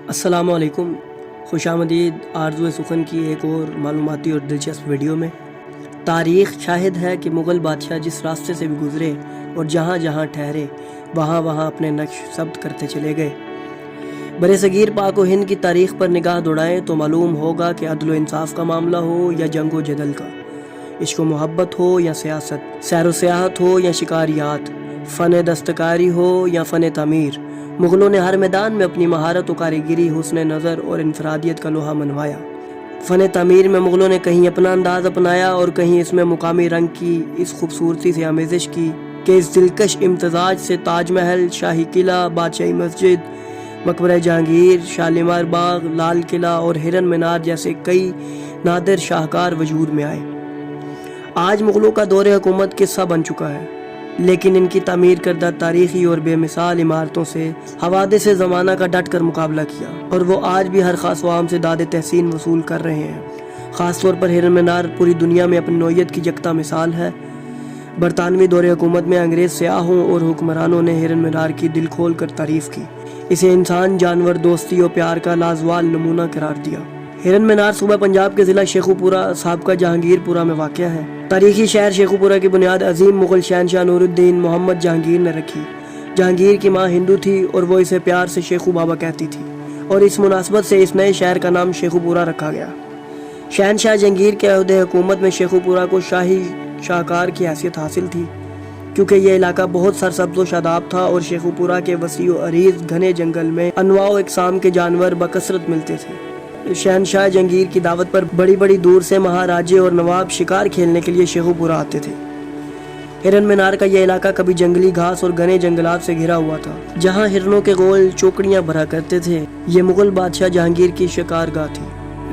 السلام علیکم، خوش آمدید آرزو سخن کی ایک اور معلوماتی اور دلچسپ ویڈیو میں۔ تاریخ شاہد ہے کہ مغل بادشاہ جس راستے سے بھی گزرے اور جہاں جہاں ٹھہرے وہاں وہاں اپنے نقش ثبت کرتے چلے گئے۔ برِ صغیر پاک و ہند کی تاریخ پر نگاہ دوڑائیں تو معلوم ہوگا کہ عدل و انصاف کا معاملہ ہو یا جنگ و جدل کا، عشق و محبت ہو یا سیاست، سیر و سیاحت ہو یا شکاریات، فن دستکاری ہو یا فن تعمیر، مغلوں نے ہر میدان میں اپنی مہارت و کاریگری، حسن نظر اور انفرادیت کا لوہا منوایا۔ فن تعمیر میں مغلوں نے کہیں اپنا انداز اپنایا اور کہیں اس میں مقامی رنگ کی اس خوبصورتی سے آمیزش کی کہ اس دلکش امتزاج سے تاج محل، شاہی قلعہ، بادشاہی مسجد، مقبرہ جہانگیر، شالیمار باغ، لال قلعہ اور ہرن مینار جیسے کئی نادر شاہکار وجود میں آئے۔ آج مغلوں کا دور حکومت قصہ بن چکا ہے، لیکن ان کی تعمیر کردہ تاریخی اور بے مثال عمارتوں سے حوادث زمانہ کا ڈٹ کر مقابلہ کیا، اور وہ آج بھی ہر خاص و عام سے داد تحسین وصول کر رہے ہیں۔ خاص طور پر ہرن مینار پوری دنیا میں اپنی نوعیت کی یکتا مثال ہے۔ برطانوی دور حکومت میں انگریز سیاحوں اور حکمرانوں نے ہرن مینار کی دل کھول کر تعریف کی، اسے انسان جانور دوستی و پیار کا لازوال نمونہ قرار دیا۔ ہرن مینار صوبہ پنجاب کے ضلع شیخوپورہ سابقہ جہانگیر پورہ میں واقع ہے۔ تاریخی شہر شیخوپورہ کی بنیاد عظیم مغل شہنشاہ نور الدین محمد جہانگیر نے رکھی۔ جہانگیر کی ماں ہندو تھی اور وہ اسے پیار سے شیخو بابا کہتی تھی، اور اس مناسبت سے اس نئے شہر کا نام شیخوپورہ رکھا گیا۔ شہنشاہ جہانگیر کے عہد حکومت میں شیخوپورہ کو شاہی شاہکار کی حیثیت حاصل تھی، کیونکہ یہ علاقہ بہت سرسبز و شاداب تھا اور شیخوپورہ کے وسیع و عریض گھنے جنگل میں انواع و اقسام کے جانور بکثرت ملتے تھے۔ شہنشاہ جہانگیر کی دعوت پر بڑی بڑی دور سے مہاراجے اور نواب شکار کھیلنے کے لیے شیخوپورہ آتے تھے۔ ہرن مینار کا یہ علاقہ کبھی جنگلی گھاس اور گھنے جنگلات سے گھرا ہوا تھا، جہاں ہرنوں کے گول چوکڑیاں بھرا کرتے تھے۔ یہ مغل بادشاہ جہانگیر کی شکار گاہ تھی۔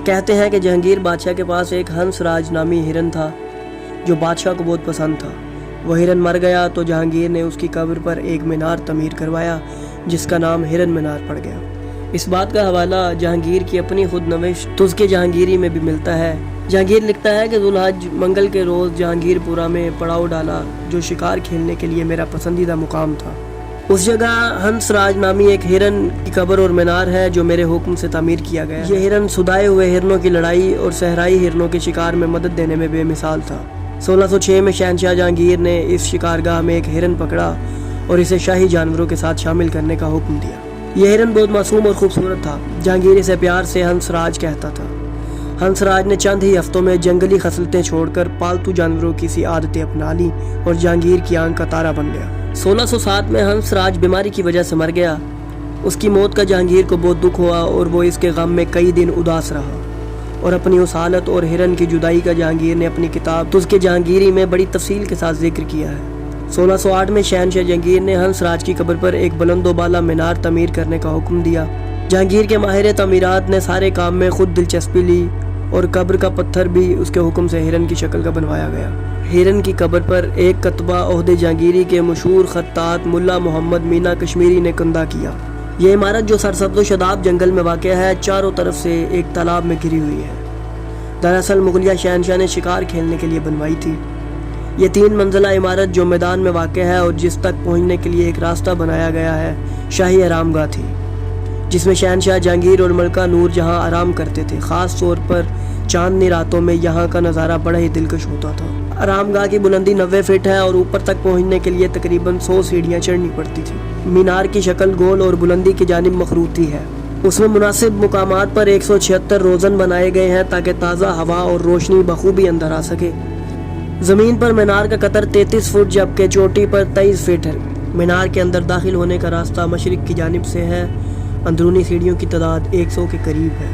کہتے ہیں کہ جہانگیر بادشاہ کے پاس ایک ہنس راج نامی ہرن تھا جو بادشاہ کو بہت پسند تھا۔ وہ ہرن مر گیا تو جہانگیر نے اس کی قبر پر ایک مینار تعمیر کروایا جس کا نام ہرن مینار پڑ گیا۔ اس بات کا حوالہ جہانگیر کی اپنی خود نوشت تذکِ جہانگیری میں بھی ملتا ہے۔ جہانگیر لکھتا ہے کہ ذوالحج منگل کے روز جہانگیر پورہ میں پڑاؤ ڈالا جو شکار کھیلنے کے لیے میرا پسندیدہ مقام تھا۔ اس جگہ ہنس راج نامی ایک ہرن کی قبر اور مینار ہے جو میرے حکم سے تعمیر کیا گیا۔ یہ ہرن سدائے ہوئے ہرنوں کی لڑائی اور صحرائی ہرنوں کے شکار میں مدد دینے میں بے مثال تھا۔ 1606 میں شہنشاہ جہانگیر نے اس شکارگاہ میں ایک ہرن پکڑا اور اسے شاہی جانوروں کے ساتھ شامل کرنے کا حکم دیا۔ یہ ہرن بہت معصوم اور خوبصورت تھا۔ جہانگیر اسے پیار سے ہنس راج کہتا تھا۔ ہنس راج نے چند ہی ہفتوں میں جنگلی خصلتیں چھوڑ کر پالتو جانوروں کی سی عادتیں اپنا لیں اور جہانگیر کی آنکھ کا تارا بن گیا۔ 1607 میں ہنس راج بیماری کی وجہ سے مر گیا۔ اس کی موت کا جہانگیر کو بہت دکھ ہوا اور وہ اس کے غم میں کئی دن اداس رہا، اور اپنی اس حالت اور ہرن کی جدائی کا جہانگیر نے اپنی کتاب تذکِ جہانگیری میں بڑی تفصیل کے ساتھ ذکر کیا ہے۔ 1608 میں شہنشاہ جہانگیر نے ہنس راج کی قبر پر ایک بلند و بالا مینار تعمیر کرنے کا حکم دیا۔ جہانگیر کے ماہر تعمیرات نے سارے کام میں خود دلچسپی لی اور قبر کا پتھر بھی اس کے حکم سے ہرن کی شکل کا بنوایا گیا۔ ہرن کی قبر پر ایک کتبہ عہد جہانگیری کے مشہور خطاط ملا محمد مینا کشمیری نے کندہ کیا۔ یہ عمارت جو سرسبز و شاداب جنگل میں واقع ہے، چاروں طرف سے ایک تالاب میں گھری ہوئی ہے۔ دراصل مغلیہ شہنشاہ نے شکار کھیلنے کے لیے بنوائی تھی۔ یہ 3 منزلہ عمارت جو میدان میں واقع ہے اور جس تک پہنچنے کے لیے ایک راستہ بنایا گیا ہے، شاہی آرام گاہ تھی، جس میں شہنشاہ جہانگیر اور ملکہ نور جہاں آرام کرتے تھے۔ خاص طور پر چاندنی راتوں میں یہاں کا نظارہ بڑا ہی دلکش ہوتا تھا۔ آرام گاہ کی بلندی 90 فٹ ہے اور اوپر تک پہنچنے کے لیے تقریباً 100 سیڑھیاں چڑھنی پڑتی تھی۔ مینار کی شکل گول اور بلندی کی جانب مخروطی ہے۔ اس میں مناسب مقامات پر 176 روزن بنائے گئے ہیں تاکہ تازہ ہوا اور روشنی بخوبی اندر آ سکے۔ زمین پر مینار کا قطر 33 فٹ جبکہ چوٹی پر 23 فٹ ہے۔ مینار کے اندر داخل ہونے کا راستہ مشرق کی جانب سے ہے۔ اندرونی سیڑھیوں کی تعداد 100 کے قریب ہے۔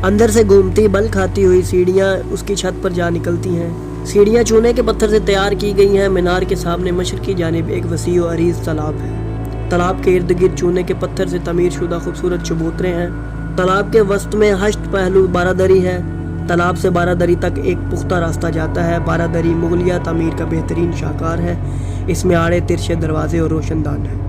اندر سے گھومتی بل کھاتی ہوئی سیڑھیاں اس کی چھت پر جا نکلتی ہیں۔ سیڑھیاں چونے کے پتھر سے تیار کی گئی ہیں۔ مینار کے سامنے مشرقی جانب ایک وسیع و عریض تالاب ہے۔ تالاب کے ارد گرد چونے کے پتھر سے تعمیر شدہ خوبصورت چبوترے ہیں۔ تالاب کے وسط میں 8 پہلو بارہ ہے۔ تالاب سے بارہ دری تک ایک پختہ راستہ جاتا ہے۔ بارہ دری مغلیہ تعمیر کا بہترین شاہکار ہے۔ اس میں آڑے ترچھے دروازے اور روشن دان ہیں۔